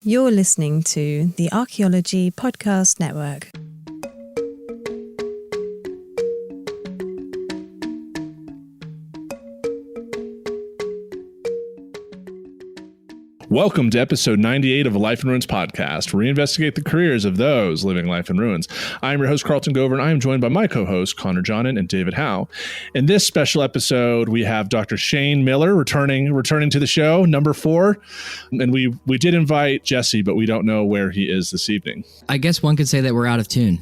You're listening to the Archaeology Podcast Network. Welcome to episode 98 of the Life in Ruins podcast, where we investigate the careers of those living life in ruins. I'm your host, Carlton Gover, and I am joined by my co-hosts, Connor Johnnon and David Howe. In this special episode, we have Dr. Shane Miller returning to the show, number 4. And we did invite Jesse, but we don't know where he is this evening. I guess one could say that we're out of tune.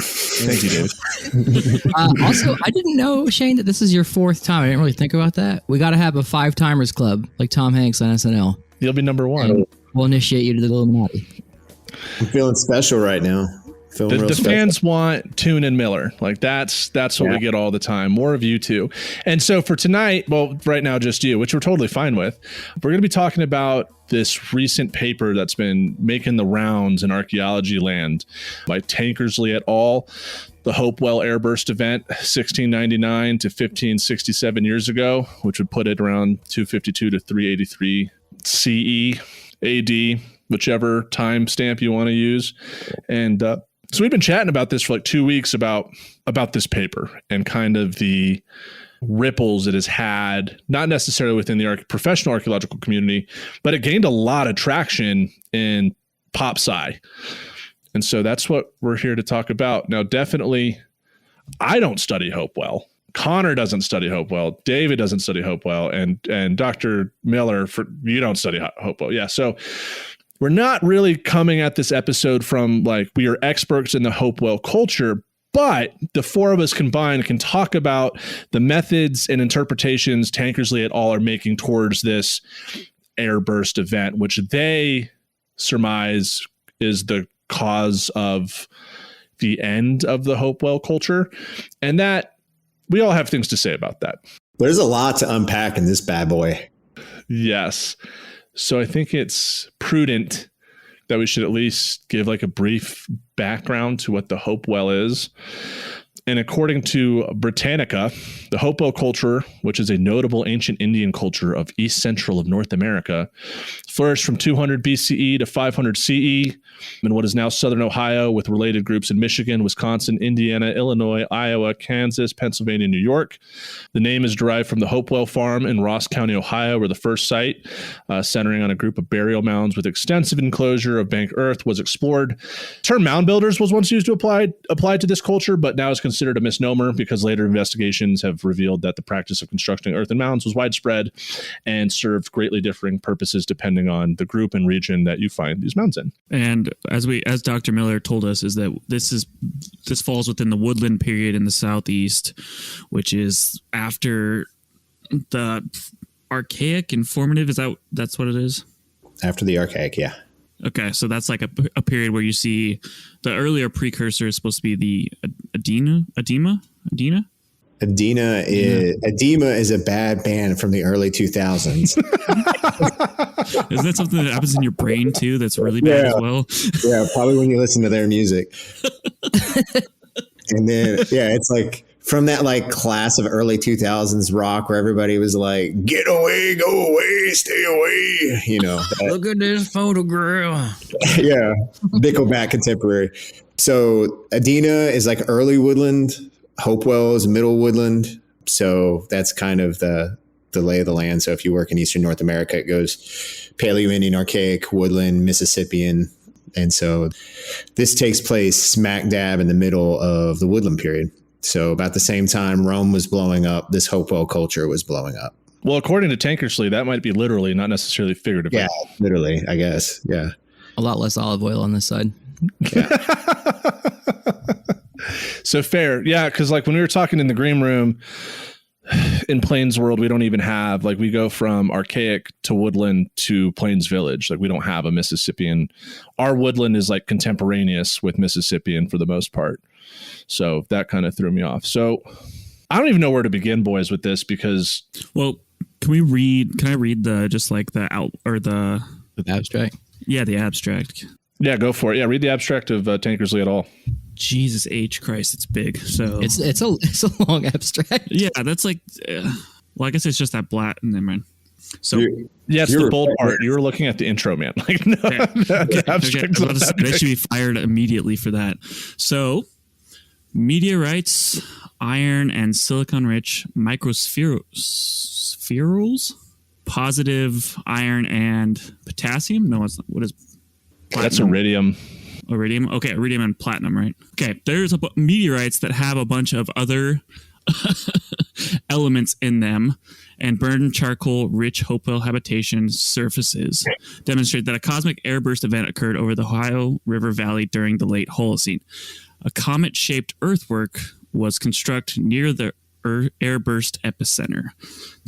Thank you, David. Also, I didn't know, Shane, that this is your 4th time. I didn't really think about that. We got to have a 5-timers club, like Tom Hanks on SNL. You'll be number 1. We'll initiate you to the Illuminati. I'm feeling special right now. The fans want Toon and Miller. Like that's what we get all the time. More of you too. And so for tonight, well, right now just you, which we're totally fine with. We're going to be talking about this recent paper that's been making the rounds in archaeology land by Tankersley et al. The Hopewell Airburst event, 1699 to 1567 years ago, which would put it around 252 to 383 CE, AD, whichever time stamp you want to use. And so we've been chatting about this for like 2 weeks about this paper and kind of the ripples it has had, not necessarily within the professional archaeological community, but it gained a lot of traction in pop sci. And so that's what we're here to talk about. Now, definitely, I don't study Hopewell. Connor doesn't study Hopewell. David doesn't study Hopewell. And Dr. Miller, you don't study Hopewell. Yeah. So we're not really coming at this episode from like we are experts in the Hopewell culture, but the 4 of us combined can talk about the methods and interpretations Tankersley et al. Are making towards this Airburst event, which they surmise is the cause of the end of the Hopewell culture. And that we all have things to say about that. There's a lot to unpack in this bad boy. Yes. So I think it's prudent that we should at least give like a brief background to what the Hopewell is. And according to Britannica, the Hopewell culture, which is a notable ancient Indian culture of East Central of North America, flourished from 200 BCE to 500 CE in what is now Southern Ohio, with related groups in Michigan, Wisconsin, Indiana, Illinois, Iowa, Kansas, Pennsylvania, New York. The name is derived from the Hopewell farm in Ross County, Ohio, where the first site, centering on a group of burial mounds with extensive enclosure of bank earth, was explored. The term mound builders was once used to apply to this culture, but now is considered a misnomer because later investigations have revealed that the practice of constructing earthen mounds was widespread and served greatly differing purposes depending on the group and region that you find these mounds in. And as Dr. Miller told us, is that this falls within the woodland period in the southeast, which is after the Archaic and formative. That's what it is? After the Archaic, yeah. Okay, so that's like a period where you see the earlier precursor is supposed to be the Edema is a bad band from the early 2000s. Isn't that something that happens in your brain too? That's really bad as well. Yeah, probably when you listen to their music. And then, it's like from that like class of early 2000s rock where everybody was like, get away, go away, stay away. You know, look at this photograph. Yeah. Nickelback contemporary. So Adena is like early woodland. Hopewell is middle woodland. So that's kind of the lay of the land. So if you work in Eastern North America, it goes Paleo-Indian, Archaic, woodland, Mississippian. And so this takes place smack dab in the middle of the woodland period. So about the same time Rome was blowing up, this Hopewell culture was blowing up. Well, according to Tankersley, that might be literally, not necessarily figuratively. Yeah, literally, I guess. Yeah. A lot less olive oil on this side. Yeah. So fair. Yeah, because like when we were talking in the green room, in Plains World, we don't even have, like, we go from Archaic to woodland to Plains Village. Like, we don't have a Mississippian. Our woodland is like contemporaneous with Mississippian for the most part. So that kind of threw me off. So I don't even know where to begin, boys, with this because. Well, can I read the abstract? Yeah, the abstract. Yeah, go for it. Yeah, read the abstract of Tankersley et al. Jesus H Christ, it's big. So it's a long abstract. Yeah, that's like, well, I guess it's just that black. Never mind. So Yeah, it's the bold part. You were looking at the intro, man. Like, no, okay. They should be fired immediately for that. So meteorites, iron and silicon-rich microspherules, positive iron and potassium. No, it's not. What is platinum? That's iridium. Iridium. Okay, iridium and platinum, right? Okay, there's meteorites that have a bunch of other elements in them, and burned charcoal rich Hopewell habitation surfaces demonstrate that a cosmic airburst event occurred over the Ohio River Valley during the late Holocene. A comet-shaped earthwork was constructed near the airburst epicenter.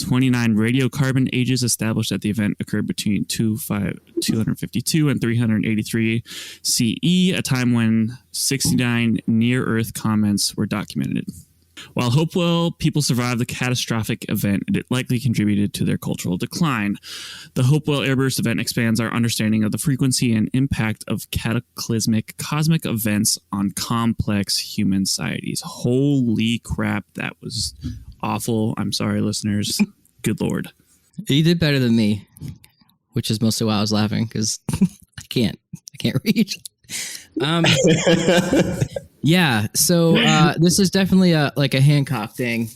29 radiocarbon ages established that the event occurred between 252 and 383 CE, a time when 69 near-Earth comets were documented. While Hopewell people survived the catastrophic event, it likely contributed to their cultural decline. The Hopewell airburst event expands our understanding of the frequency and impact of cataclysmic cosmic events on complex human societies. Holy crap, that was awful. I'm sorry, listeners. Good Lord. You did better than me, which is mostly why I was laughing, because I can't read. Yeah, so this is definitely like a Hancock thing,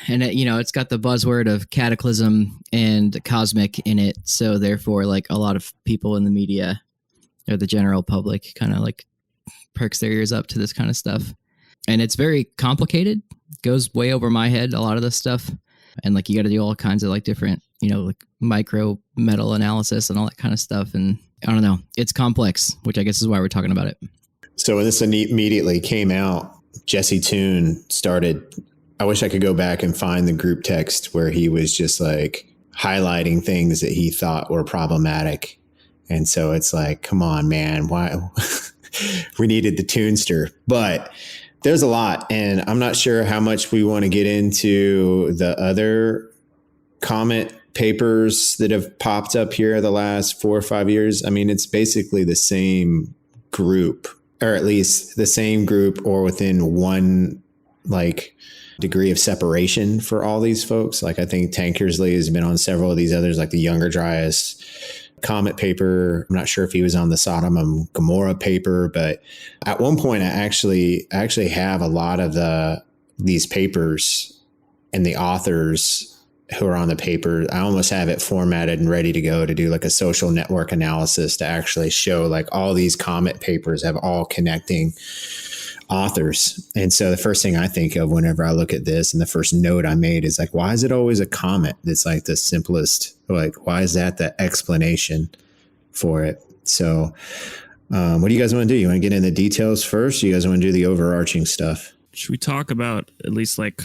and it's got the buzzword of cataclysm and cosmic in it. So therefore, like a lot of people in the media or the general public kind of like perks their ears up to this kind of stuff, and it's very complicated. Goes way over my head, a lot of this stuff, and like you got to do all kinds of like different, like micro metal analysis and all that kind of stuff, and I don't know, it's complex, which I guess is why we're talking about it. So when this immediately came out, Jesse Toon started, I wish I could go back and find the group text where he was just like highlighting things that he thought were problematic. And so it's like, come on, man, why? We needed the Toonster. But there's a lot. And I'm not sure how much we want to get into the other comet papers that have popped up here the last 4 or 5 years. I mean, it's basically the same group, or at least the same group, or within one like degree of separation for all these folks. Like I think Tankersley has been on several of these others, like the Younger Dryas comet paper. I'm not sure if he was on the Sodom and Gomorrah paper, but at one point I actually have a lot of these papers and the authors who are on the paper. I almost have it formatted and ready to go to do like a social network analysis to actually show like all these comet papers have all connecting authors. And so the first thing I think of whenever I look at this, and the first note I made is like, why is it always a comet? It's like the simplest, like, why is that the explanation for it? So what do you guys want to do? You want to get into details first? Or you guys want to do the overarching stuff? Should we talk about at least like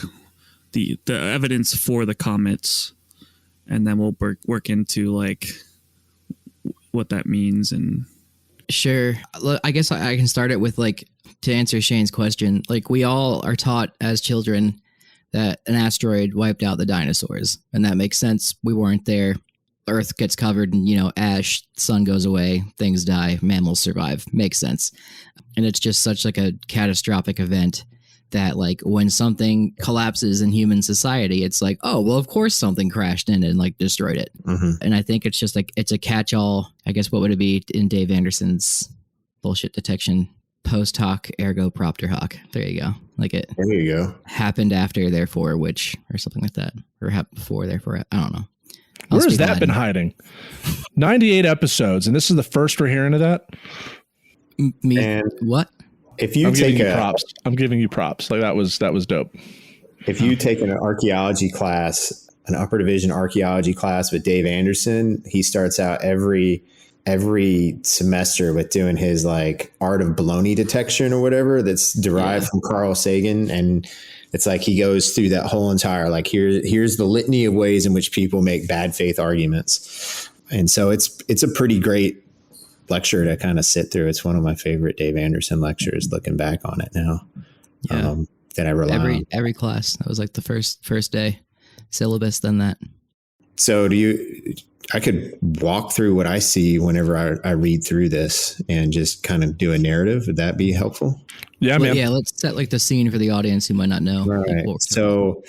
the evidence for the comets, and then we'll work into like what that means? And sure, I guess I can start it with like, to answer Shane's question, like we all are taught as children that an asteroid wiped out the dinosaurs, and that makes sense. We weren't there. Earth gets covered in, ash, sun goes away, things die, mammals survive. Makes sense. And it's just such like a catastrophic event that like when something collapses in human society, it's like, oh, well, of course something crashed in and like destroyed it. Mm-hmm. And I think it's just like, it's a catch-all. I guess what would it be in Dave Anderson's bullshit detection? Post hoc ergo propter hoc. There you go. Like it. There you go. Happened after, therefore, which, or something like that. Or happened before, therefore, I don't know. Where has that been hiding? 98 episodes, and this is the first we're hearing of that? What? If you I'm giving you props. Like that was dope. If you take an archaeology class, an upper division archaeology class with Dave Anderson, he starts out every semester with doing his like art of baloney detection or whatever that's derived from Carl Sagan. And it's like he goes through that whole entire like here's the litany of ways in which people make bad faith arguments. And so it's a pretty great lecture to kind of sit through. It's one of my favorite Dave Anderson lectures looking back on it now. Yeah. That I rely on. Every class. That was like the first day syllabus, then that. So I could walk through what I see whenever I read through this and just kind of do a narrative. Would that be helpful? Yeah, man. Yeah, let's set like the scene for the audience who might not know. Right. So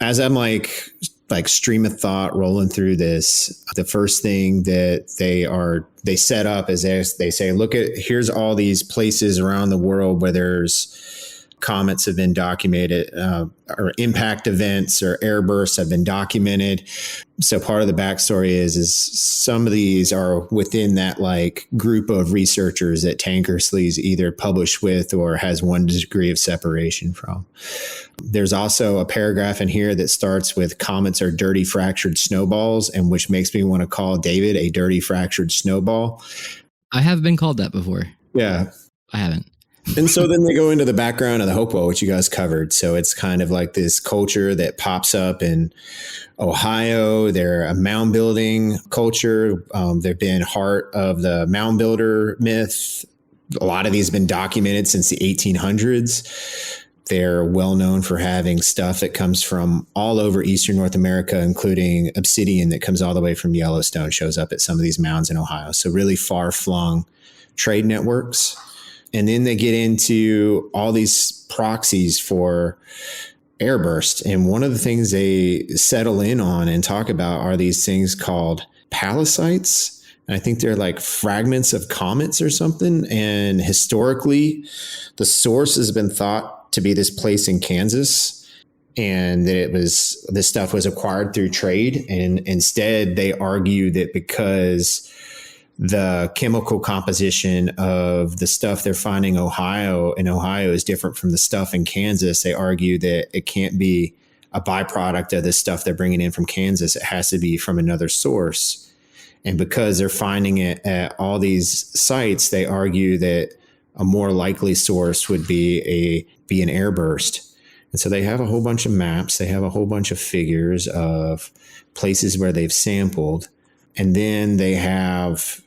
as I'm like like stream of thought rolling through this. The first thing that they set up is they say, here's all these places around the world where there's comets have been documented, or impact events or airbursts have been documented. So part of the backstory is some of these are within that like group of researchers that Tankersley's either published with or has one degree of separation from. There's also a paragraph in here that starts with comets are dirty fractured snowballs, and which makes me want to call David a dirty fractured snowball. I have been called that before. Yeah. I haven't. And so then they go into the background of the Hopewell, which you guys covered. So it's kind of like this culture that pops up in Ohio. They're a mound building culture. They've been heart of the mound builder myth. A lot of these have been documented since the 1800s. They're well known for having stuff that comes from all over Eastern North America, including obsidian that comes all the way from Yellowstone, shows up at some of these mounds in Ohio. So really far flung trade networks. And then they get into all these proxies for airburst. And one of the things they settle in on and talk about are these things called pallasites. And I think they're like fragments of comets or something. And historically, the source has been thought to be this place in Kansas, and that this stuff was acquired through trade. And instead, they argue that because the chemical composition of the stuff they're finding in Ohio is different from the stuff in Kansas, they argue that it can't be a byproduct of the stuff they're bringing in from Kansas. It has to be from another source. And because they're finding it at all these sites, they argue that a more likely source would be an airburst. And so they have a whole bunch of maps. They have a whole bunch of figures of places where they've sampled. And then they have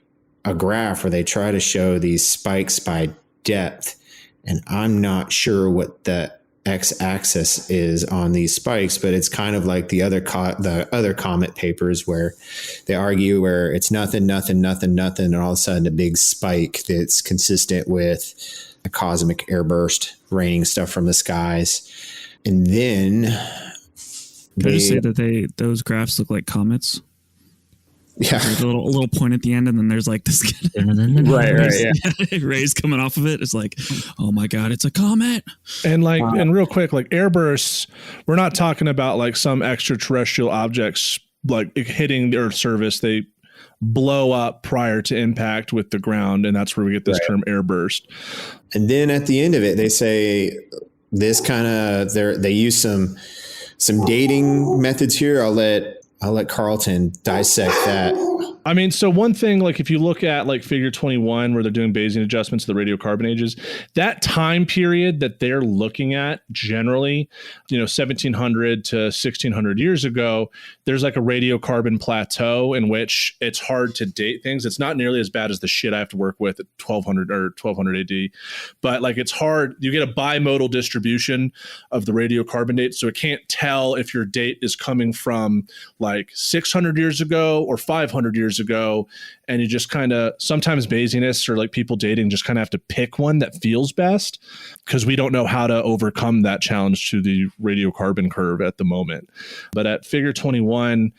a graph where they try to show these spikes by depth. And I'm not sure what the x-axis is on these spikes, but it's kind of like the other comet papers where they argue where it's nothing, and all of a sudden a big spike that's consistent with a cosmic airburst raining stuff from the skies. And then Can I just say that those graphs look like comets? Yeah, there's a little point at the end, and then there's like this right, yeah. rays coming off of it. It's like, oh my god, it's a comet. And like, and real quick, like airbursts, we're not talking about like some extraterrestrial objects like hitting the Earth's surface. They blow up prior to impact with the ground, and that's where we get this term airburst. And then at the end of it, they say this kind of they use some dating methods here. I'll let Carlton dissect that. I mean, so one thing, like if you look at like figure 21, where they're doing Bayesian adjustments to the radiocarbon ages, that time period that they're looking at generally, 1700 to 1600 years ago, there's like a radiocarbon plateau in which it's hard to date things. It's not nearly as bad as the shit I have to work with at 1200 or 1200 AD, but like it's hard. You get a bimodal distribution of the radiocarbon date. So it can't tell if your date is coming from like 600 years ago or 500 years ago. And you just kind of, sometimes Bayesianists or like people dating just kind of have to pick one that feels best, because we don't know how to overcome that challenge to the radiocarbon curve at the moment. But at figure 21,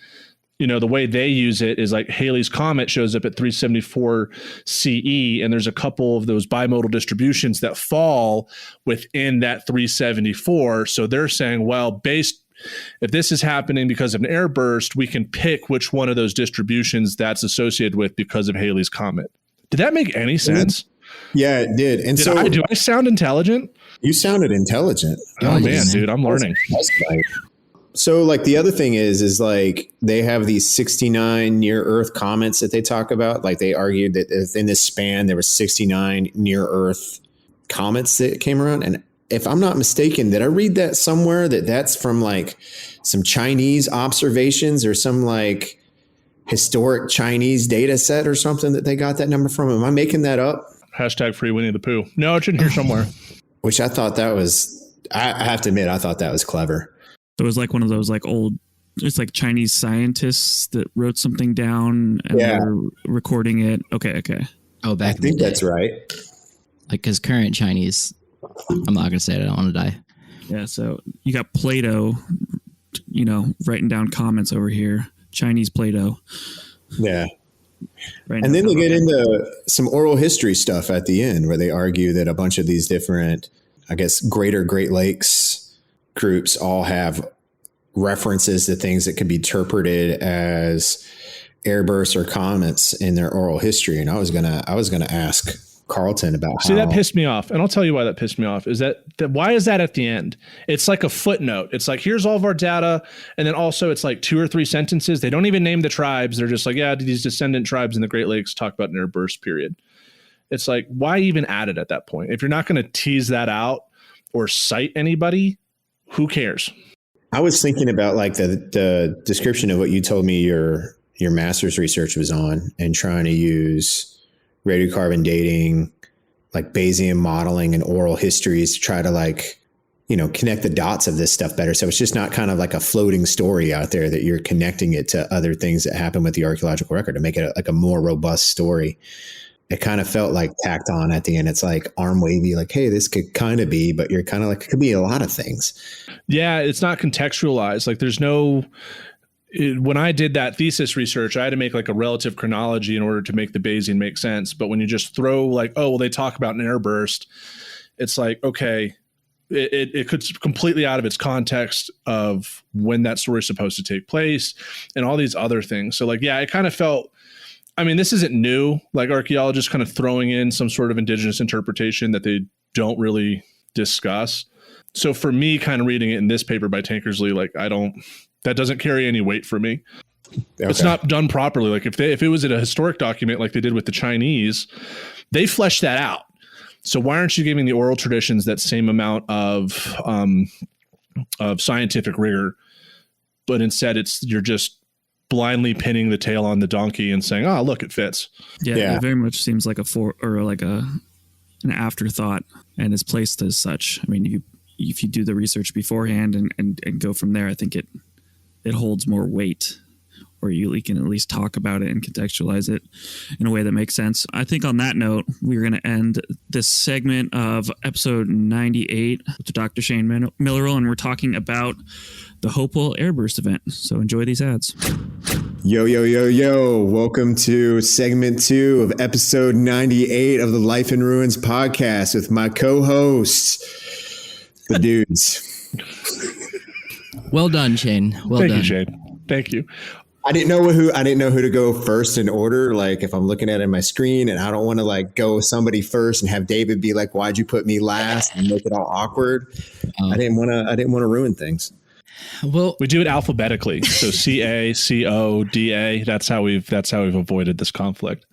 the way they use it is like Halley's Comet shows up at 374 CE, and there's a couple of those bimodal distributions that fall within that 374. So they're saying, well, if this is happening because of an airburst, we can pick which one of those distributions that's associated with because of Halley's Comet. Did that make any sense? Yeah, it did. And do I sound intelligent? You sounded intelligent. Oh man, dude, I'm learning. So like the other thing is like they have these 69 near Earth comets that they talk about. Like they argued that in this span, there were 69 near Earth comets that came around. And if I'm not mistaken, did I read that somewhere that's from like some Chinese observations or some like historic Chinese data set or something that they got that number from? Am I making that up? Hashtag free Winnie the Pooh. No, it's in here somewhere. Which I thought that was, I have to admit, I thought that was clever. It was like one of those like old, it's like Chinese scientists that wrote something down and they're recording it. Okay. Oh, I think that's right. Like, because current Chinese, I'm not going to say it. I don't want to die. Yeah. So you got Plato writing down comments over here. Chinese Plato. Yeah. Right And now. then they get into some oral history stuff at the end where they argue that a bunch of these different, I guess, greater Great Lakes groups all have references to things that could be interpreted as airbursts or comets in their oral history. And I was gonna ask Carlton about See, that pissed me off. And I'll tell you why that pissed me off is that why is that at the end? It's like a footnote. It's like, here's all of our data. And then also it's like 2 or 3 sentences. They don't even name the tribes. They're just like, yeah, these descendant tribes in the Great Lakes talk about an airburst period. It's like, why even add it at that point? If you're not going to tease that out or cite anybody, who cares? I was thinking about like the description of what you told me your master's research was on and trying to use radiocarbon dating, like Bayesian modeling and oral histories to try to connect the dots of this stuff better. So it's just not kind of like a floating story out there that you're connecting it to other things that happen with the archaeological record to make it like a more robust story. It kind of felt like tacked on at the end. It's like arm wavy, like, hey, this could kind of be, but you're kind of like, it could be a lot of things. Yeah, it's not contextualized. Like there's no... when I did that thesis research, I had to make like a relative chronology in order to make the Bayesian make sense. But when you just throw like, oh, well, they talk about an airburst, it's like, okay, it could completely out of its context of when that story is supposed to take place and all these other things. So like, yeah, it kind of felt, I mean, this isn't new, like archaeologists kind of throwing in some sort of indigenous interpretation that they don't really discuss. So for me, kind of reading it in this paper by Tankersley, like that doesn't carry any weight for me. Okay. It's not done properly. Like if it was in a historic document like they did with the Chinese, they fleshed that out. So why aren't you giving the oral traditions that same amount of scientific rigor? But instead you're just blindly pinning the tail on the donkey and saying, oh, look, it fits. Yeah. It very much seems like an afterthought and is placed as such. I mean, if you do the research beforehand and go from there, I think it holds more weight, or you can at least talk about it and contextualize it in a way that makes sense. I think on that note, we're going to end this segment of episode 98 with Dr. Shane Millerell, and we're talking about the Hopewell Airburst event. So enjoy these ads. Yo, yo, yo, yo. Welcome to segment 2 of episode 98 of the Life in Ruins podcast with my co-hosts, the dudes. Well done, Shane. Thank you, Shane. Thank you. I didn't know who to go first in order. Like if I'm looking at it on my screen and I don't want to like go somebody first and have David be like, why'd you put me last and make it all awkward? I didn't want to ruin things. Well, we do it alphabetically. So CA, CO, DA. That's how we've avoided this conflict.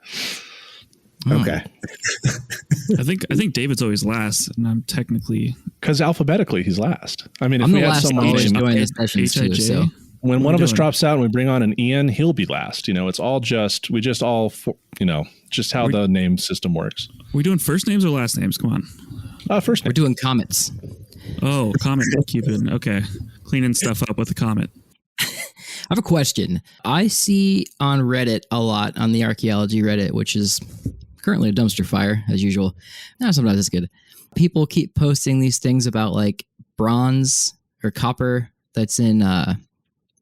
Okay. I think David's always last, and I'm technically because alphabetically he's last. I mean, if I'm we the had last someone join the sessions too, so when one of us drops out and we bring on an Ian, he'll be last. It's all just just how the name system works. Are we doing first names or last names? Come on. First name. We're doing comets. Oh, comet Cupid. Okay. Cleaning stuff up with a comet. I have a question. I see on Reddit a lot, on the Archaeology Reddit, which is currently a dumpster fire as usual. No, sometimes it's good. People keep posting these things about like bronze or copper that's in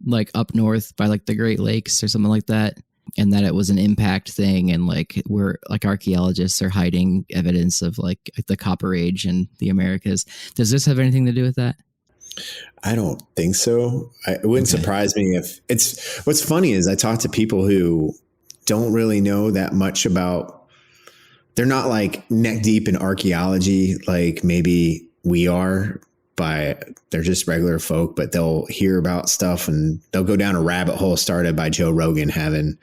like up north by like the Great Lakes or something like that, and that it was an impact thing, and like we're like archaeologists are hiding evidence of like the Copper Age and the Americas. Does this have anything to do with that? I don't think so. It wouldn't surprise me if it's. What's funny is I talk to people who don't really know that much about. They're not like neck deep in archaeology like maybe we are, but they're just regular folk, but they'll hear about stuff and they'll go down a rabbit hole started by Joe Rogan having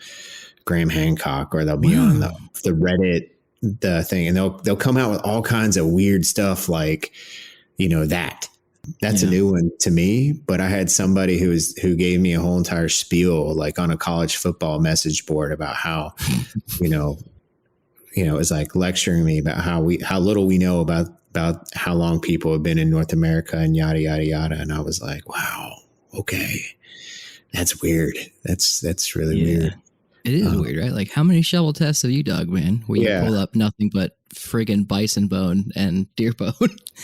Graham Hancock, or they'll be on the Reddit, the thing, and they'll come out with all kinds of weird stuff like, that's a new one to me. But I had somebody who gave me a whole entire spiel like on a college football message board about how, it was like lecturing me about how little we know about how long people have been in North America and yada, yada, yada. And I was like, wow, okay. That's weird. That's really weird. It is weird, right? Like, how many shovel tests have you dug, man? Where you pull up nothing but friggin' bison bone and deer bone.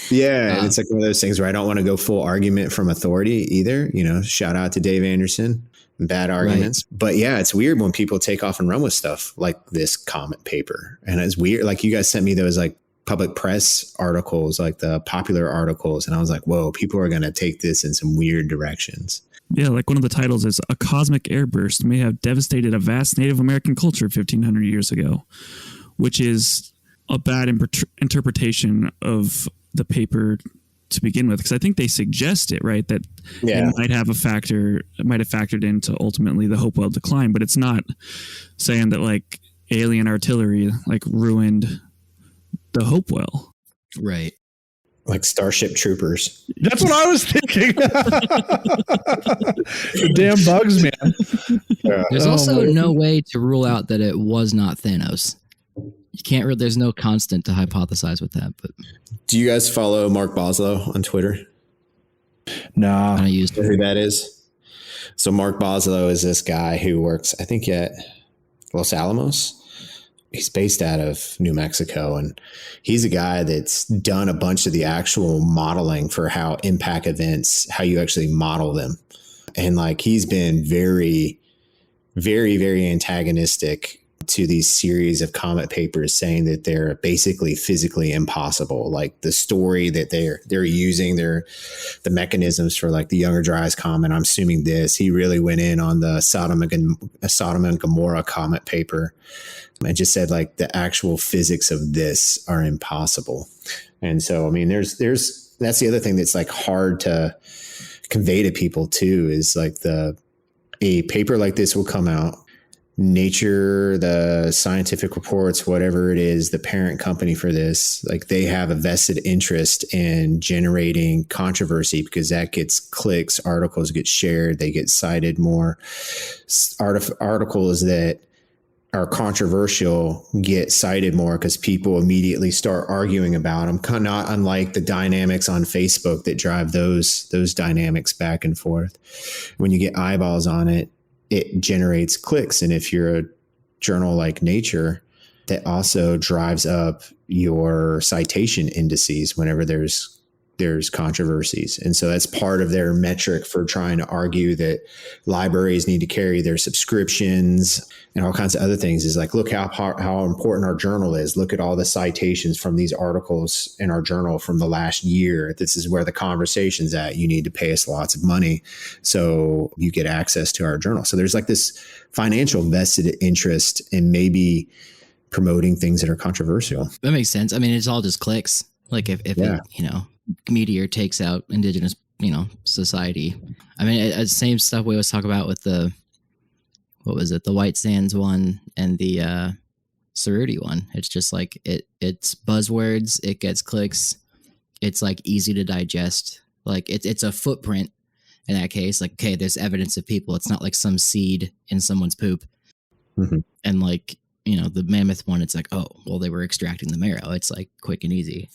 Yeah, and it's like one of those things where I don't want to go full argument from authority either. You know, shout out to Dave Anderson, bad arguments. Right. But yeah, it's weird when people take off and run with stuff like this comet paper. And it's weird. Like, you guys sent me those like public press articles, like the popular articles. And I was like, whoa, people are going to take this in some weird directions. Yeah, like one of the titles is "A Cosmic Airburst May Have Devastated a Vast Native American Culture 1,500 Years Ago," which is a bad interpretation of the paper to begin with, because I think they suggest it, right, that it might have factored into ultimately the Hopewell decline, but it's not saying that like alien artillery like ruined the Hopewell. Right. Like Starship Troopers. That's what I was thinking. Damn bugs, man. There's also no way to rule out that it was not Thanos. You can't really, there's no constant to hypothesize with that. But do you guys follow Mark Boslow on Twitter? Nah. I used to. Who that is? So Mark Boslow is this guy who works, I think, at Los Alamos. He's based out of New Mexico, and he's a guy that's done a bunch of the actual modeling for how impact events, how you actually model them. And like, he's been very, very, very antagonistic to these series of comet papers, saying that they're basically physically impossible. Like the story that they're using, the mechanisms for like the Younger Dryas comet. I'm assuming he really went in on the Sodom and Gomorrah comet paper. And just said like the actual physics of this are impossible. And so, I mean, that's the other thing that's like hard to convey to people too, is like a paper like this will come out. Nature, the scientific reports, whatever it is, the parent company for this, like they have a vested interest in generating controversy because that gets clicks, articles get shared, they get cited more. Articles that are controversial get cited more because people immediately start arguing about them, not unlike the dynamics on Facebook that drive those dynamics back and forth. When you get eyeballs on it, it generates clicks. And if you're a journal like Nature, that also drives up your citation indices whenever there's controversies. And so that's part of their metric for trying to argue that libraries need to carry their subscriptions and all kinds of other things, is like, look how important our journal is. Look at all the citations from these articles in our journal from the last year. This is where the conversation's at. You need to pay us lots of money so you get access to our journal. So there's like this financial vested interest in maybe promoting things that are controversial. That makes sense. I mean, it's all just clicks. Like if it, Meteor takes out indigenous, society. I mean, it's same stuff we always talk about with the White Sands one and the Cerruti one. It's just like it's buzzwords. It gets clicks. It's like easy to digest. Like it's a footprint in that case. Like, okay, there's evidence of people. It's not like some seed in someone's poop. Mm-hmm. And like, the mammoth one, it's like, oh, well, they were extracting the marrow. It's like quick and easy.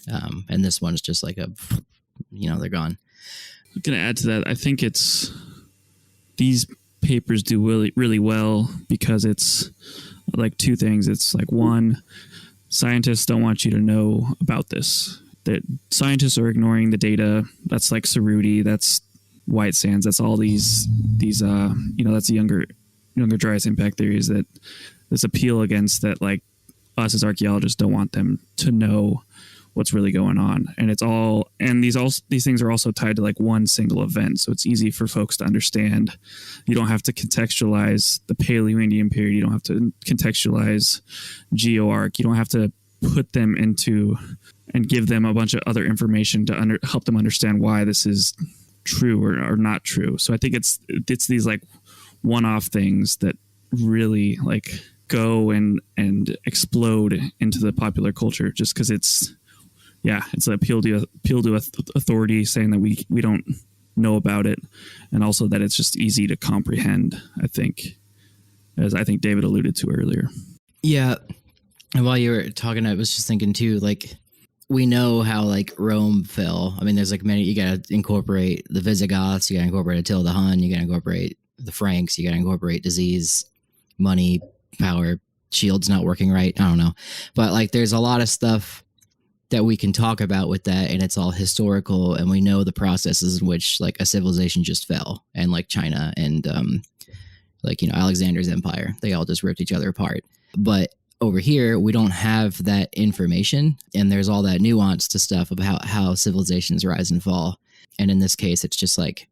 And this one's just like they're gone. I'm going to add to that. I think these papers do really, really well because it's like two things. It's like, one, scientists don't want you to know about this. That scientists are ignoring the data. That's like Cerruti. That's White Sands. That's all these that's the Younger Dryas impact theories, that this appeal against that, like, us as archaeologists don't want them to know what's really going on. And these things are also tied to like one single event. So it's easy for folks to understand. You don't have to contextualize the Paleo-Indian period. You don't have to contextualize GeoArc. You don't have to put them into and give them a bunch of other information to help them understand why this is true or not true. So I think it's these like one-off things that really like go and explode into the popular culture, just because it's an appeal to authority, saying that we don't know about it, and also that it's just easy to comprehend, I think, as I think David alluded to earlier. Yeah. And while you were talking, I was just thinking too, like, we know how like Rome fell. I mean, there's like many, you got to incorporate the Visigoths, you got to incorporate Attila the Hun, you got to incorporate the Franks, you got to incorporate disease, money, power shield's not working right. I don't know. But like there's a lot of stuff that we can talk about with that, and it's all historical, and we know the processes in which like a civilization just fell, and like China and like, you know, Alexander's empire, they all just ripped each other apart. But over here, we don't have that information, and there's all that nuance to stuff about how civilizations rise and fall. And in this case, it's just like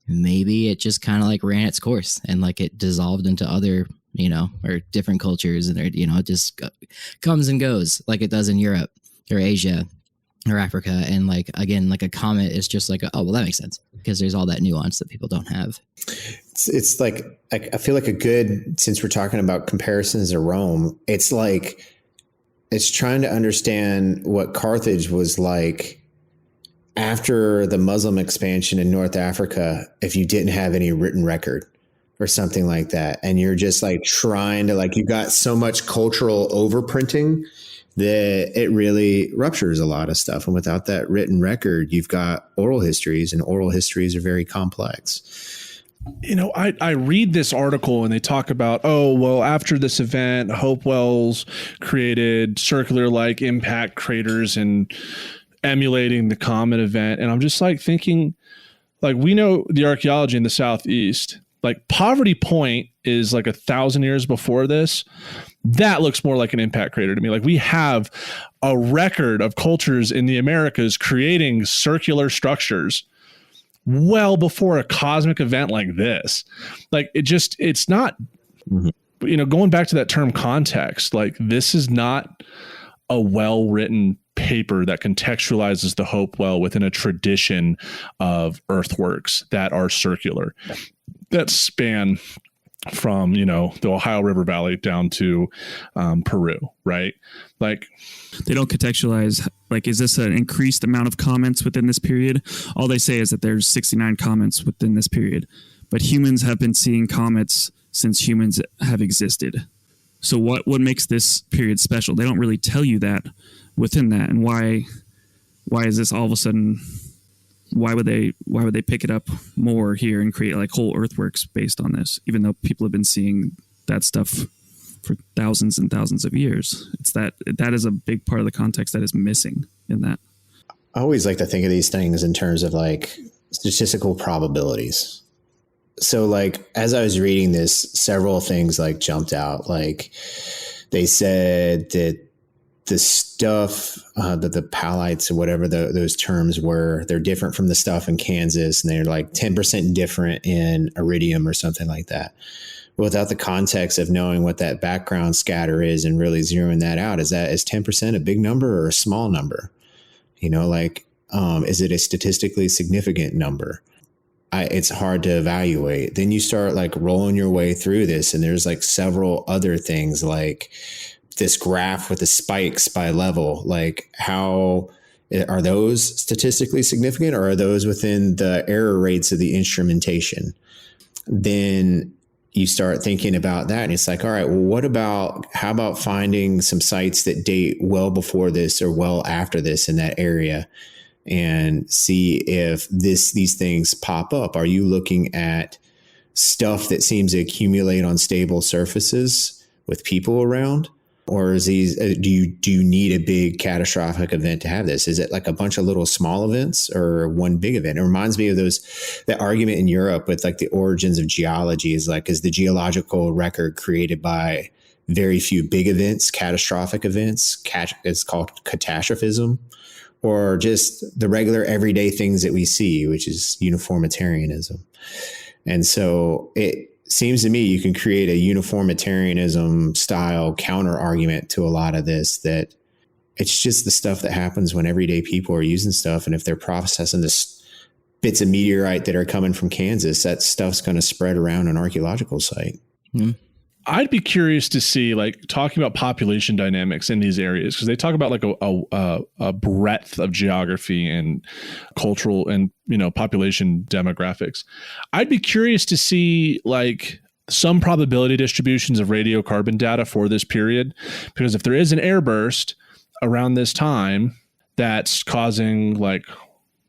maybe it just kind of like ran its course and like it dissolved into other, you know, or different cultures, and you know, it just comes and goes like it does in Europe or Asia or Africa. And like, again, like a comet is just like, oh, well, that makes sense because there's all that nuance that people don't have. It's like, I feel like a good, since we're talking about comparisons to Rome, it's like, it's trying to understand what Carthage was like after the Muslim expansion in North Africa, if you didn't have any written record or something like that. And you're just like trying to, like, you got so much cultural overprinting that it really ruptures a lot of stuff. And without that written record, you've got oral histories, and oral histories are very complex. You know, I read this article and they talk about, oh, well, after this event, Hopewell's created circular like impact craters and emulating the comet event. And I'm just like thinking, like, we know the archaeology in the Southeast, like Poverty Point is like 1,000 years before this. That looks more like an impact crater to me. Like, we have a record of cultures in the Americas creating circular structures well before a cosmic event like this. Like, it's not, you know, going back to that term context, like, this is not a well-written paper that contextualizes the Hopewell within a tradition of earthworks that are circular, that span from, you know, the Ohio River Valley down to Peru, right? Like, they don't contextualize, like, is this an increased amount of comments within this period? All they say is that there's 69 comments within this period, but humans have been seeing comets since humans have existed. So what makes this period special? They don't really tell you that within that. And why is this all of a sudden, why would they pick it up more here and create like whole earthworks based on this, even though people have been seeing that stuff for thousands and thousands of years? It's that is a big part of the context that is missing in that. I always like to think of these things in terms of like statistical probabilities. So like, as I was reading this, several things like jumped out. Like, they said that the stuff that the palites or whatever those terms were, they're different from the stuff in Kansas, and they're like 10% different in iridium or something like that. Without the context of knowing what that background scatter is and really zeroing that out, is 10% a big number or a small number? You know, like, is it a statistically significant number? It's hard to evaluate. Then you start like rolling your way through this, and there's like several other things, like this graph with the spikes by level. Like, how are those statistically significant, or are those within the error rates of the instrumentation? Then you start thinking about that, and it's like, all right, well, how about finding some sites that date well before this or well after this in that area, and see if these things pop up? Are you looking at stuff that seems to accumulate on stable surfaces with people around? Or is do you need a big catastrophic event to have this? Is it like a bunch of little small events or one big event? It reminds me of that argument in Europe with like the origins of geology, is like, is the geological record created by very few big events, catastrophic events? It's called catastrophism. Or just the regular everyday things that we see, which is uniformitarianism. And so it seems to me you can create a uniformitarianism style counter argument to a lot of this, that it's just the stuff that happens when everyday people are using stuff. And if they're processing this bits of meteorite that are coming from Kansas, that stuff's going to spread around an archaeological site. Mm. I'd be curious to see, like, talking about population dynamics in these areas, because they talk about like a breadth of geography and cultural and, you know, population demographics. I'd be curious to see like some probability distributions of radiocarbon data for this period, because if there is an airburst around this time that's causing like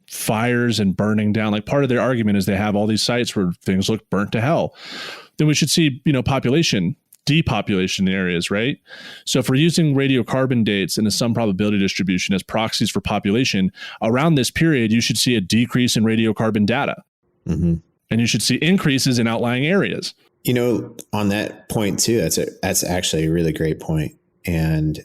fires and burning down, like part of their argument is they have all these sites where things look burnt to hell, then we should see, you know, population depopulation in areas, right? So if we're using radiocarbon dates and a sum probability distribution as proxies for population, around this period, you should see a decrease in radiocarbon data. Mm-hmm. And you should see increases in outlying areas. On that point too, that's actually a really great point. And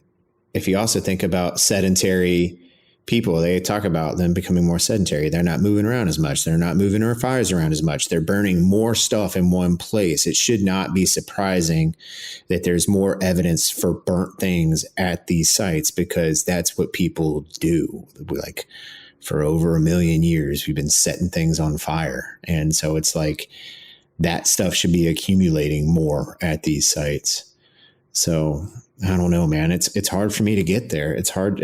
if you also think about sedentary people, they talk about them becoming more sedentary. They're not moving around as much. They're not moving their fires around as much. They're burning more stuff in one place. It should not be surprising that there's more evidence for burnt things at these sites, because that's what people do. Like, for over 1 million years, we've been setting things on fire. And so it's like that stuff should be accumulating more at these sites. So I don't know, man. It's hard for me to get there. It's hard.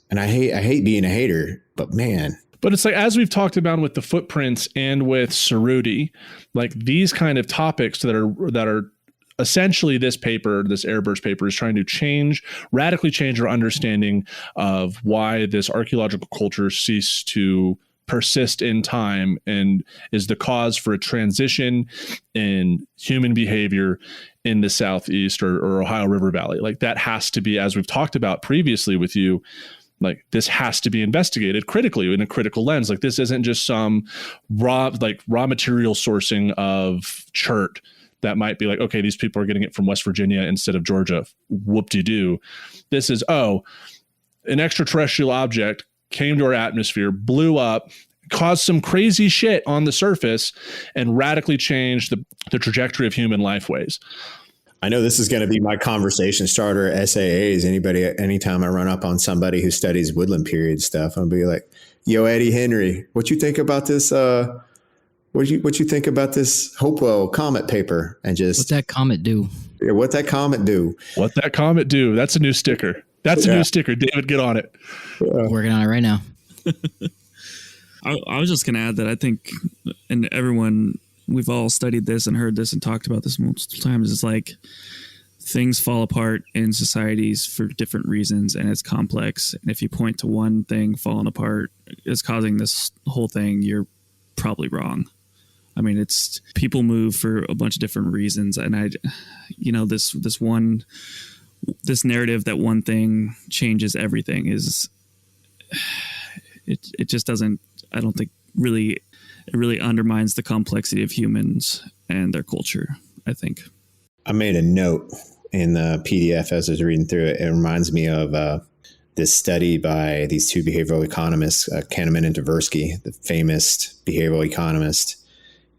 And I hate being a hater, but man. But it's like, as we've talked about with the footprints and with Cerruti, like these kind of topics that are essentially this Airburst paper is trying to radically change our understanding of why this archaeological culture ceased to persist in time and is the cause for a transition in human behavior in the Southeast or Ohio River Valley. Like, that has to be, as we've talked about previously with you, like, this has to be investigated critically in a critical lens. Like, this isn't just some raw material sourcing of chert that might be like, okay, these people are getting it from West Virginia instead of Georgia. Whoop-de-doo. This is, an extraterrestrial object came to our atmosphere, blew up, caused some crazy shit on the surface, and radically changed the trajectory of human lifeways. I know this is going to be my conversation starter at SAAs. Anytime I run up on somebody who studies woodland period stuff, I'll be like, yo, Eddie Henry, what you think about this? What you think about this Hopewell comet paper? And just what's that comet do? Yeah, what that comet do? What that comet do? That's a new sticker. That's a new sticker. David, get on it. Yeah. Working on it right now. I was just going to add that I think, and everyone, we've all studied this and heard this and talked about this multiple times. It's like things fall apart in societies for different reasons, and it's complex. And if you point to one thing falling apart is causing this whole thing, you're probably wrong. I mean, it's people move for a bunch of different reasons. And this narrative that one thing changes everything is, it just doesn't, I don't think it really undermines the complexity of humans and their culture, I think. I made a note in the PDF as I was reading through it. It reminds me of this study by these two behavioral economists, Kahneman and Tversky, the famous behavioral economist.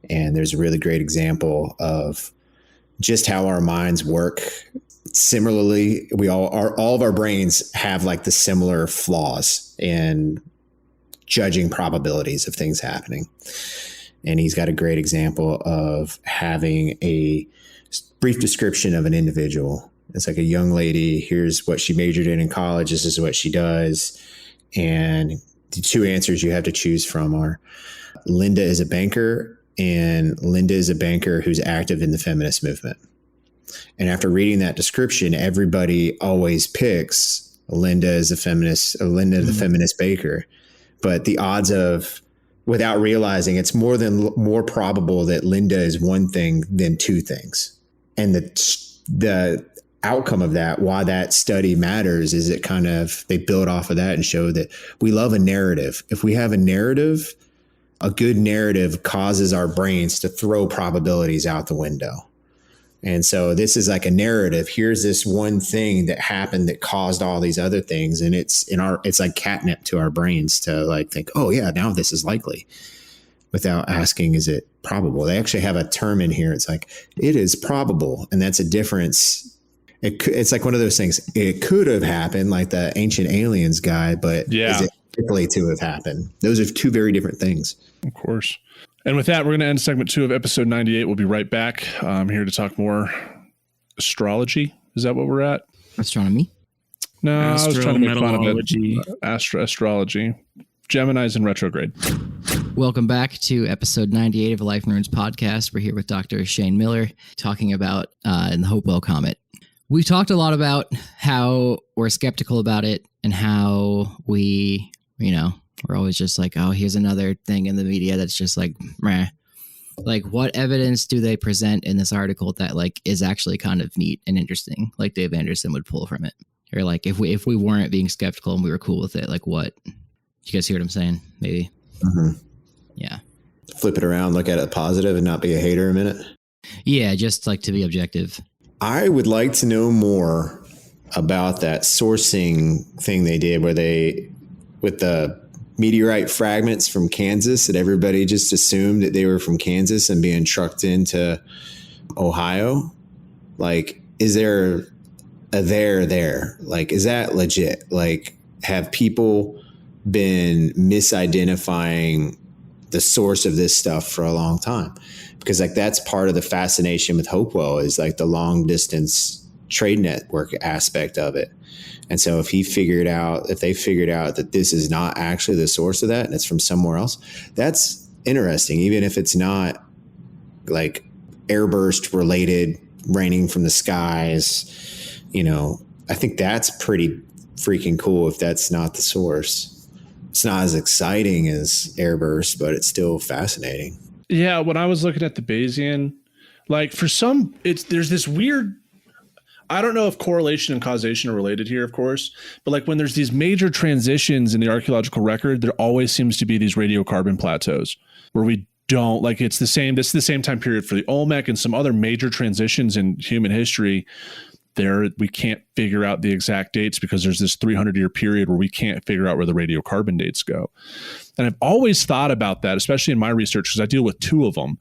And there's a really great example of just how our minds work. Similarly, all of our brains have like the similar flaws in judging probabilities of things happening. And he's got a great example of having a brief description of an individual. It's like a young lady. Here's what she majored in college. This is what she does. And the two answers you have to choose from are Linda is a banker and Linda is a banker who's active in the feminist movement. And after reading that description, everybody always picks Linda as a feminist, or Linda the feminist baker. But the odds of, without realizing, it's more probable that Linda is one thing than two things. And the outcome of that, why that study matters, is it kind of, they build off of that and show that we love a narrative. If we have a narrative, a good narrative causes our brains to throw probabilities out the window. And so this is like a narrative. Here's this one thing that happened that caused all these other things. And it's like catnip to our brains to like think, oh yeah, now this is likely, without asking, is it probable? They actually have a term in here. It's like, it is probable. And that's a difference. It's like one of those things. It could have happened, like the ancient aliens guy, but is it likely to have happened? Those are two very different things. Of course. And with that, we're going to end segment 2 of episode 98. We'll be right back. I'm here to talk more astrology. Is that what we're at? Astronomy? No, I was trying to make fun of it. Astrology. Gemini's in retrograde. Welcome back to episode 98 of a Life in Ruins podcast. We're here with Dr. Shane Miller talking about in the Hopewell comet. We've talked a lot about how we're skeptical about it and how we, we're always just like, oh, here's another thing in the media that's just like, meh. Like, what evidence do they present in this article that like is actually kind of neat and interesting, like Dave Anderson would pull from it? Or like if we weren't being skeptical and we were cool with it, like what? You guys hear what I'm saying? Maybe. Mm-hmm. Yeah. Flip it around, look at it positive, and not be a hater a minute. Yeah, just like to be objective. I would like to know more about that sourcing thing they did, where they, with the meteorite fragments from Kansas, that everybody just assumed that they were from Kansas and being trucked into Ohio. Like, is there a there? Like, is that legit? Like, have people been misidentifying the source of this stuff for a long time? Because like that's part of the fascination with Hopewell, is like the long distance trade network aspect of it. And so if they figured out that this is not actually the source of that and it's from somewhere else, that's interesting. Even if it's not like airburst related, raining from the skies, I think that's pretty freaking cool if that's not the source. It's not as exciting as airburst, but it's still fascinating. Yeah, when I was looking at the Bayesian, like for some, there's this weird, I don't know if correlation and causation are related here, of course, but like when there's these major transitions in the archaeological record, there always seems to be these radiocarbon plateaus where we don't, like this is the same time period for the Olmec and some other major transitions in human history. We can't figure out the exact dates because there's this 300-year period where we can't figure out where the radiocarbon dates go. And I've always thought about that, especially in my research, because I deal with two of them.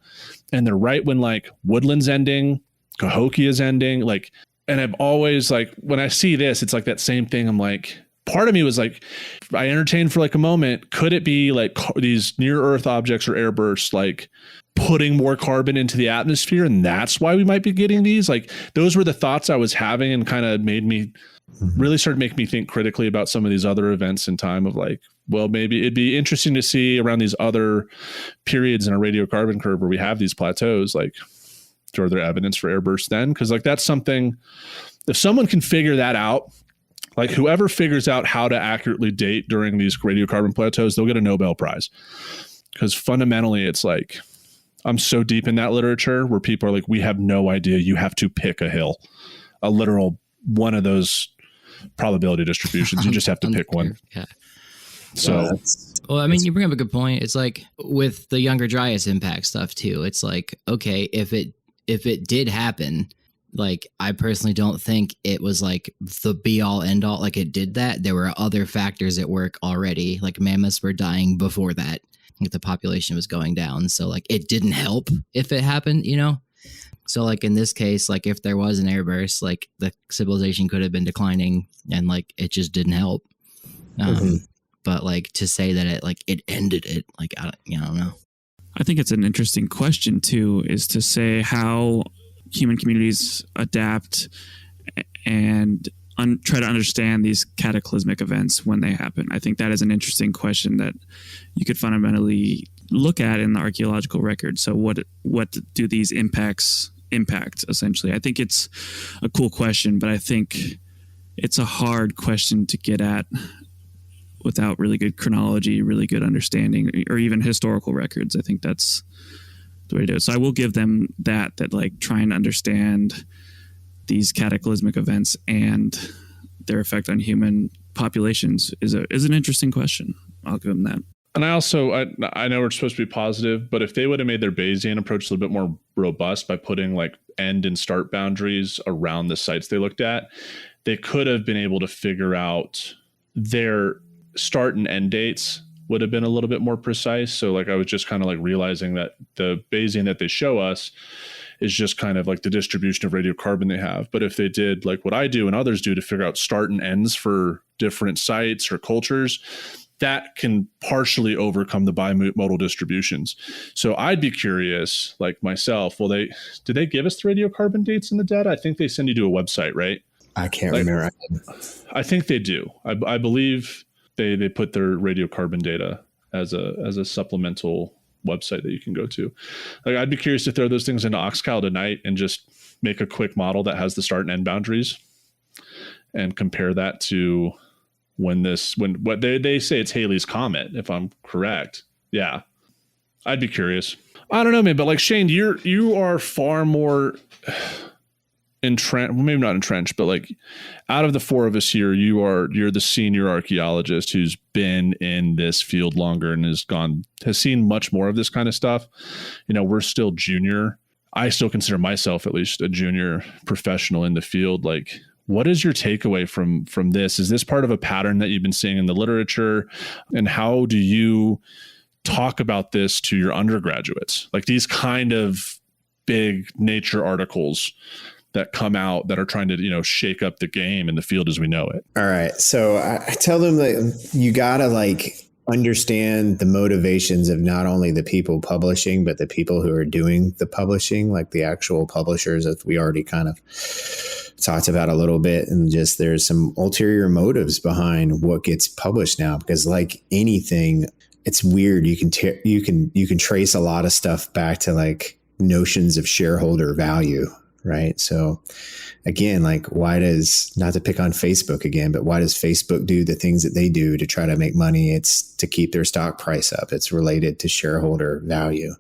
And they're right when like Woodland's ending, Cahokia is ending. Like, and I've always like, when I see this, it's like that same thing. I'm like, part of me was like, I entertained for like a moment. Could it be like these near Earth objects or airbursts, like putting more carbon into the atmosphere, and that's why we might be getting these? Like, those were the thoughts I was having, and kind of really started making me think critically about some of these other events in time of like, well, maybe it'd be interesting to see around these other periods in a radiocarbon curve where we have these plateaus, like, are there evidence for airburst then? Because like that's something, if someone can figure that out, like whoever figures out how to accurately date during these radiocarbon plateaus, they'll get a Nobel Prize. Because fundamentally, it's like, I'm so deep in that literature where people are like, we have no idea. You have to pick a hill, a literal one of those probability distributions. You just have to pick one. Yeah. So, well, I mean, you bring up a good point. It's like with the Younger Dryas impact stuff too. It's like, okay, if it did happen, like I personally don't think it was like the be all end all. Like it did that. There were other factors at work already. Like mammoths were dying before that. Like the population was going down. So like it didn't help if it happened, So like in this case, like if there was an airburst, like the civilization could have been declining and like it just didn't help. But like to say that it ended it, like I don't know. I think it's an interesting question too, is to say how human communities adapt and try to understand these cataclysmic events when they happen. I think that is an interesting question that you could fundamentally look at in the archaeological record. So what do these impacts impact essentially? I think it's a cool question, but I think it's a hard question to get at without really good chronology, really good understanding, or even historical records. I think that's the way to do it. So I will give them that like trying to understand these cataclysmic events and their effect on human populations is an interesting question. I'll give them that. And I know we're supposed to be positive, but if they would have made their Bayesian approach a little bit more robust by putting like end and start boundaries around the sites they looked at, they could have been able to figure out their start and end dates would have been a little bit more precise. So like I was just kind of like realizing that the Bayesian that they show us is just kind of like the distribution of radiocarbon they have. But if they did like what I do and others do to figure out start and ends for different sites or cultures, that can partially overcome the bimodal distributions. So I'd be curious, like myself, did they give us the radiocarbon dates in the data? I think they send you to a website, right? I can't remember. I think they do. I believe they put their radiocarbon data as a supplemental website that you can go to. Like I'd be curious to throw those things into Oxcal tonight and just make a quick model that has the start and end boundaries and compare that to when what they say it's Halley's Comet, if I'm correct. Yeah. I'd be curious. I don't know, man, but like Shane, you are far more entrenched, well, maybe not entrenched, but like out of the four of us here, you're the senior archaeologist who's been in this field longer and has seen much more of this kind of stuff. You know, we're still junior. I still consider myself at least a junior professional in the field. Like, what is your takeaway from this? Is this part of a pattern that you've been seeing in the literature? And how do you talk about this to your undergraduates? Like these kind of big nature articles that come out that are trying to, you know, shake up the game in the field as we know it. All right. So I tell them that you got to like understand the motivations of not only the people publishing, but the people who are doing the publishing, like the actual publishers that we already kind of talked about a little bit. And just there's some ulterior motives behind what gets published now, because like anything, it's weird. You can trace a lot of stuff back to like notions of shareholder value. Right. So again, like why does, not to pick on Facebook again, but why does Facebook do the things that they do to try to make money? It's to keep their stock price up. It's related to shareholder value.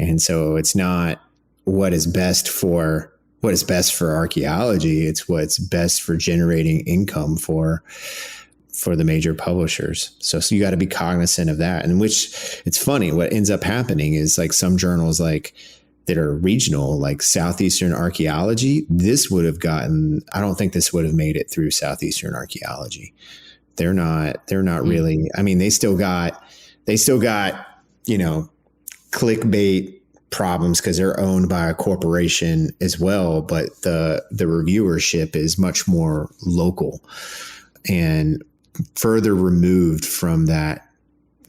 And so it's not what is best for archaeology. It's what's best for generating income for the major publishers. So you got to be cognizant of that. And which it's funny, what ends up happening is like some journals like that are regional, like Southeastern Archaeology, I don't think this would have made it through Southeastern Archaeology. They're not really, I mean, they still got, you know, clickbait problems because they're owned by a corporation as well. But the reviewership is much more local and further removed from that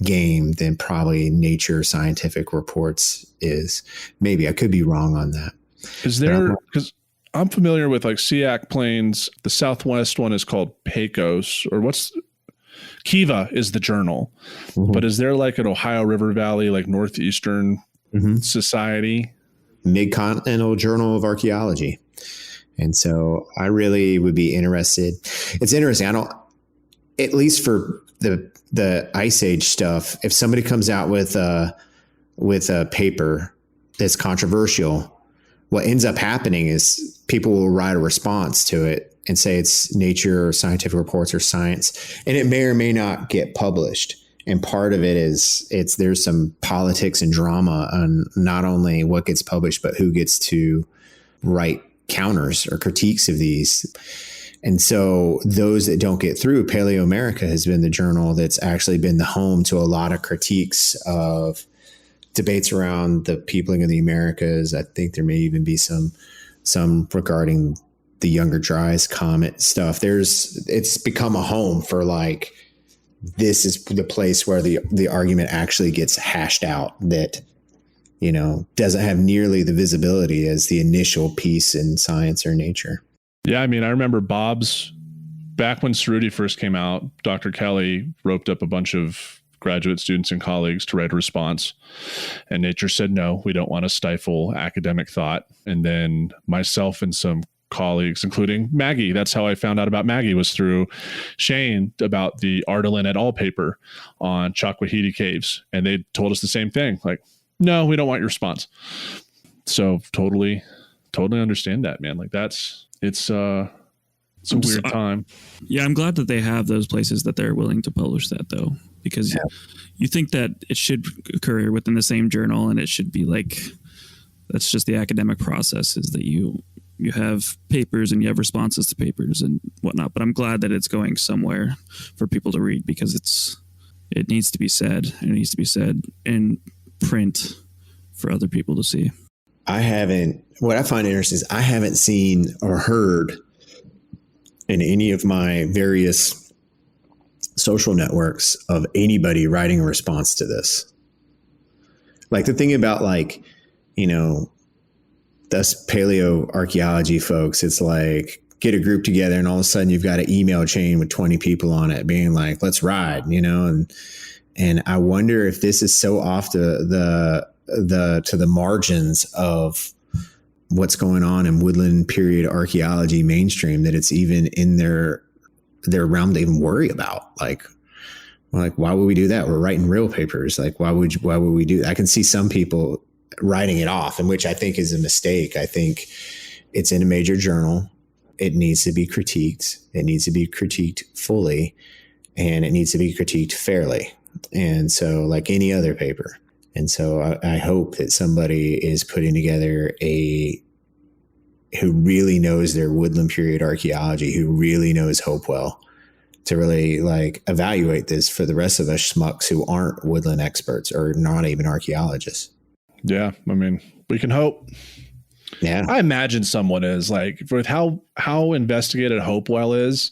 game than probably Nature Scientific Reports is. Maybe I could be wrong on that. Is there, because I'm familiar with like SEAC plains, the Southwest one is called Pecos, or Kiva is the journal, but is there like an Ohio River Valley, like Northeastern Society? Mid-Continental Journal of Archaeology. And so I really would be interested. It's interesting. At least for the Ice Age stuff, if somebody comes out with a paper that's controversial, what ends up happening is people will write a response to it and say it's Nature or Scientific Reports or Science, and it may or may not get published. And part of it is there's some politics and drama on not only what gets published, but who gets to write counters or critiques of these. And so those that don't get through, Paleo America has been the journal that's actually been the home to a lot of critiques of debates around the peopling of the Americas. I think there may even be some regarding the Younger Dryas comet stuff. It's become a home for like, this is the place where the argument actually gets hashed out that, you know, doesn't have nearly the visibility as the initial piece in Science or Nature. Yeah, I mean, I remember Bob's, back when Cerruti first came out, Dr. Kelly roped up a bunch of graduate students and colleagues to write a response. And Nature said, no, we don't want to stifle academic thought. And then myself and some colleagues, including Maggie, that's how I found out about Maggie, was through Shane about the Ardalan et al. Paper on Chakwahiti caves. And they told us the same thing, like, no, we don't want your response. So totally understand that, man. Like it's a weird time. Yeah, I'm glad that they have those places that they're willing to publish that, though, because you think that it should occur within the same journal, and it should be like, that's just the academic process, is that you have papers and you have responses to papers and whatnot. But I'm glad that it's going somewhere for people to read, because it needs to be said. It needs to be said in print for other people to see. What I find interesting is I haven't seen or heard in any of my various social networks of anybody writing a response to this. Like the thing about like, you know, us paleo archaeology folks, it's like get a group together and all of a sudden you've got an email chain with 20 people on it being like, let's ride, you know? And I wonder if this is so off to the margins of what's going on in woodland period archaeology mainstream, that it's even in their realm to even worry about. Like, why would we do that? We're writing real papers. Like, why would we do that? I can see some people writing it off, and which I think is a mistake. I think it's in a major journal. It needs to be critiqued. It needs to be critiqued fully, and it needs to be critiqued fairly. And so, like any other paper. And so I hope that somebody is putting together who really knows their woodland period archaeology, who really knows Hopewell, to really like evaluate this for the rest of us schmucks who aren't woodland experts or not even archaeologists. Yeah. I mean, we can hope. Yeah. I imagine someone is like, with how investigated Hopewell is,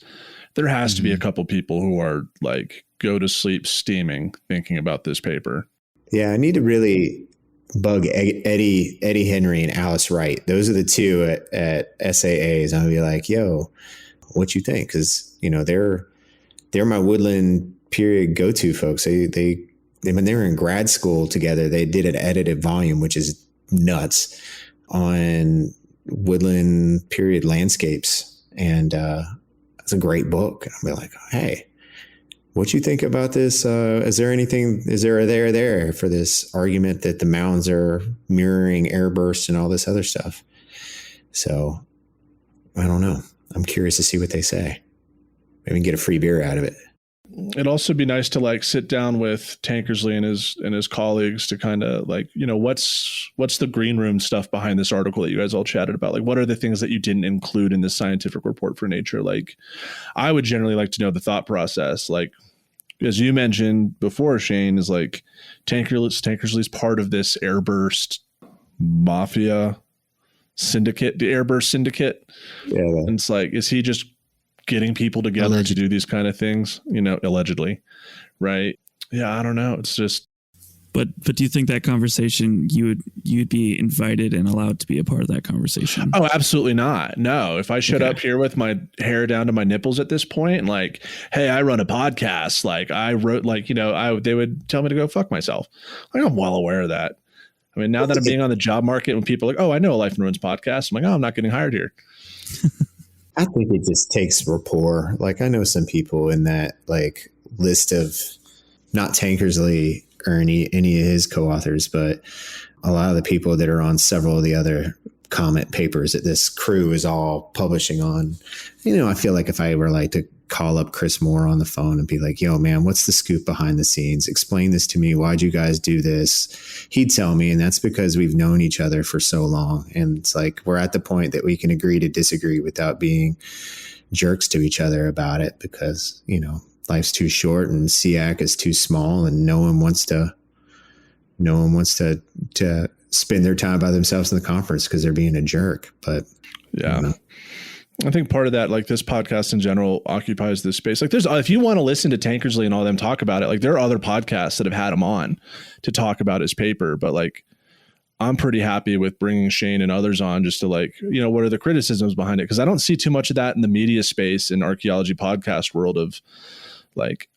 there has to be a couple people who are like, go to sleep steaming, thinking about this paper. Yeah. I need to really bug Eddie Henry and Alice Wright. Those are the two at SAAs. I'm gonna be like, yo, what you think? Cause you know, they're my woodland period go-to folks. They when they were in grad school together, they did an edited volume, which is nuts, on woodland period landscapes. And it's a great book. And I'll be like, hey, what you think about this? Is there a there for this argument that the mounds are mirroring airburst and all this other stuff? So I don't know. I'm curious to see what they say. Maybe get a free beer out of it. It'd also be nice to like sit down with Tankersley and his colleagues to kind of like, you know, what's the green room stuff behind this article that you guys all chatted about? Like, what are the things that you didn't include in this scientific report for Nature? Like, I would generally like to know the thought process. Like, as you mentioned before, Shane, is like Tankersley's part of this Airburst mafia syndicate, the Airburst syndicate. Yeah. And it's like, is he just getting people together to do these kind of things, you know, allegedly, right? Yeah, I don't know. It's just. But do you think that conversation you'd be invited and allowed to be a part of that conversation? Oh, absolutely not. No, if I showed up here with my hair down to my nipples at this point, and like, hey, I run a podcast, like I wrote, like, you know, they would tell me to go fuck myself. Like, I'm well aware of that. I mean, now that I'm being on the job market, when people are like, oh, I know a Life and Ruins podcast, I'm like, oh, I'm not getting hired here. I think it just takes rapport. Like, I know some people in that like list of, not Tankersley or any of his co-authors, but a lot of the people that are on several of the other comet papers that this crew is all publishing on. You know, I feel like if I were like to call up Chris Moore on the phone and be like, yo, man, what's the scoop behind the scenes? Explain this to me. Why'd you guys do this? He'd tell me. And that's because we've known each other for so long. And it's like, we're at the point that we can agree to disagree without being jerks to each other about it, because, you know, life's too short and SEAC is too small, and no one wants to spend their time by themselves in the conference because they're being a jerk. But yeah, I think part of that, like this podcast in general, occupies this space. Like, if you want to listen to Tankersley and all them talk about it, like there are other podcasts that have had him on to talk about his paper. But like, I'm pretty happy with bringing Shane and others on just to like, you know, what are the criticisms behind it? Because I don't see too much of that in the media space and archaeology podcast world of like,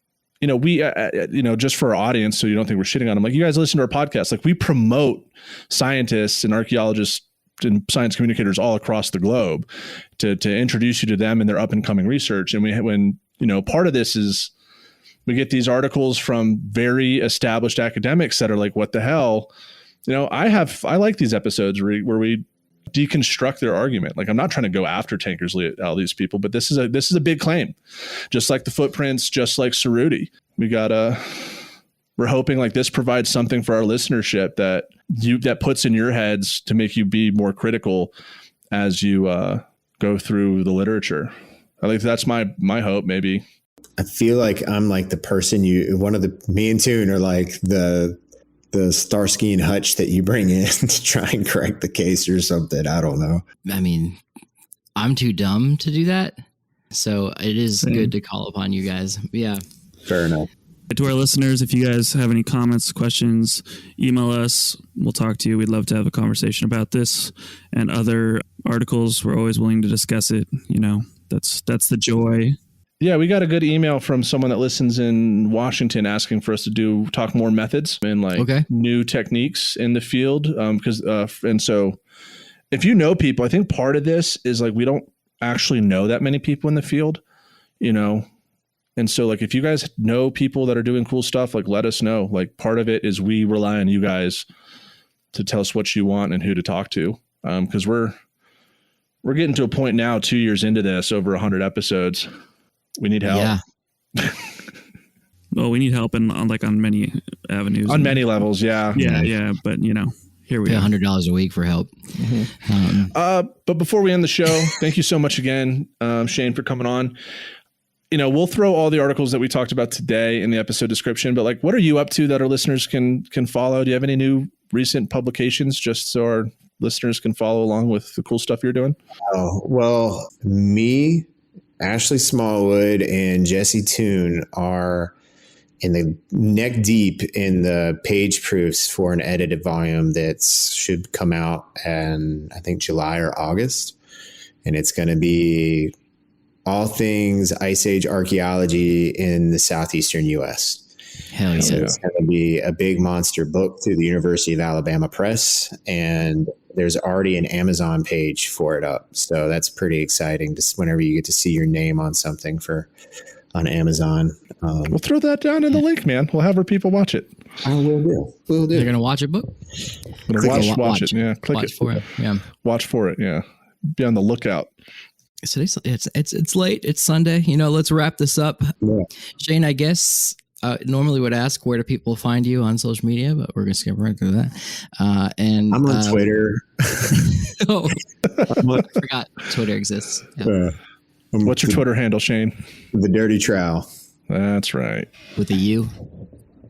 you know, we, you know, just for our audience, so you don't think we're shitting on them. Like, you guys listen to our podcast. Like, we promote scientists and archaeologists and science communicators all across the globe to introduce you to them and their up and coming research. And when, you know, part of this is we get these articles from very established academics that are like, what the hell? You know, I like these episodes where we deconstruct their argument. Like, I'm not trying to go after Tankersley, all these people, but this is a big claim, just like the footprints, just like Cerruti. We're hoping like this provides something for our listenership that puts in your heads to make you be more critical as you go through the literature. I think that's my hope. Maybe I feel like I'm like the person me and Toon are like the Starsky and Hutch that you bring in to try and correct the case or something. I don't know. I mean, I'm too dumb to do that. So it is good to call upon you guys. Yeah. Fair enough. To our listeners, if you guys have any comments, questions, email us. We'll talk to you. We'd love to have a conversation about this and other articles. We're always willing to discuss it. You know, that's the joy. Yeah, we got a good email from someone that listens in Washington asking for us to talk more methods and like new techniques in the field. And so if you know people, I think part of this is like, we don't actually know that many people in the field, you know? And so like, if you guys know people that are doing cool stuff, like let us know. Like, part of it is we rely on you guys to tell us what you want and who to talk to. Because we're getting to a point now, 2 years into this, over 100 episodes. We need help. Yeah. Well, we need help on many avenues. On many levels, yeah. Yeah. But here we Pay are. $100 a week for help. But before we end the show, thank you so much again, Shane, for coming on. We'll throw all the articles that we talked about today in the episode description, but what are you up to that our listeners can follow? Do you have any new recent publications just so our listeners can follow along with the cool stuff you're doing? Oh, well, me, Ashley Smallwood, and Jesse Toon are in the neck deep in the page proofs for an edited volume that should come out in, I think, July or August. And it's going to be all things Ice Age archaeology in the southeastern U.S. Hell yeah. So it's going to be a big monster book through the University of Alabama Press. And there's already an Amazon page for it up. So that's pretty exciting, just whenever you get to see your name on something on Amazon. We'll throw that down in the link, man. We'll have our people watch it. I will do. We'll do. You're going to watch a book? Watch it. Yeah. Click watch it. For it. Yeah. Watch for it. Yeah. Be on the lookout. So it's late. It's Sunday. Let's wrap this up. Yeah. Shane, I guess normally would ask where do people find you on social media, but we're going to skip right through that. And I'm on Twitter. Oh, I forgot Twitter exists. Yeah. What's your Twitter handle, Shane? The Dirty Trowel. That's right. With a U?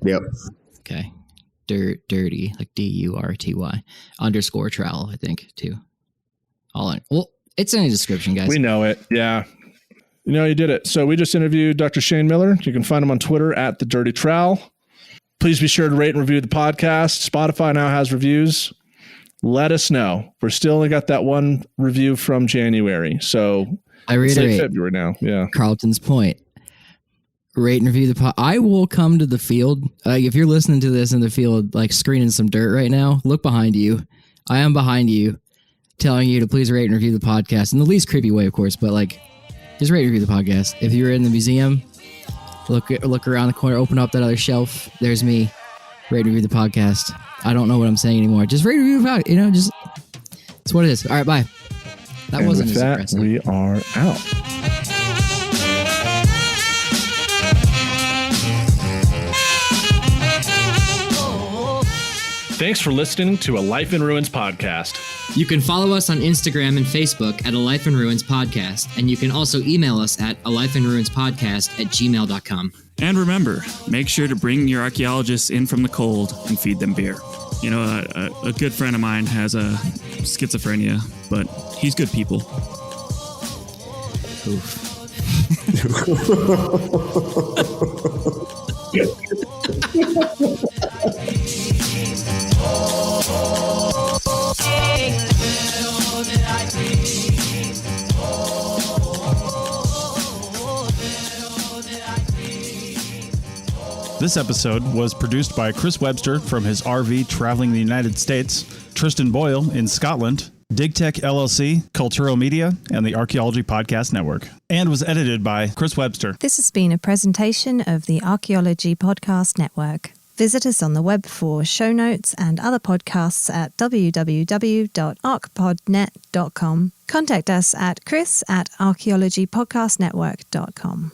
Yep. Okay. Dirty, like DURTY _ trowel, I think, too. Well, it's in the description, guys. We know it. Yeah. You did it. So we just interviewed Dr. Shane Miller. You can find him on Twitter at The Dirty Trowel. Please be sure to rate and review the podcast. Spotify now has reviews. Let us know. We're still only got that one review from January. So I reiterate, it's February now. Yeah. Carlton's point. Rate and review the pod. I will come to the field. If you're listening to this in the field, screening some dirt right now, look behind you. I am behind you, telling you to please rate and review the podcast in the least creepy way, of course, but just rate and review the podcast. If you're in the museum, look around the corner, open up that other shelf. There's me. Rate and review the podcast. I don't know what I'm saying anymore. Just rate and review the podcast. It's what it is. All right, bye. That wasn't as impressive. We are out. Thanks for listening to A Life in Ruins podcast. You can follow us on Instagram and Facebook at A Life in Ruins Podcast, and you can also email us at alifeinruinspodcast@gmail.com. And remember, make sure to bring your archaeologists in from the cold and feed them beer. A good friend of mine has a schizophrenia, but he's good people. Oof. This episode was produced by Chris Webster from his RV traveling the United States, Tristan Boyle in Scotland, DigTech LLC, Culturo Media, and the Archaeology Podcast Network, and was edited by Chris Webster. This has been a presentation of the Archaeology Podcast Network. Visit us on the web for show notes and other podcasts at www.archpodnet.com. Contact us at chris@archaeologypodcastnetwork.com.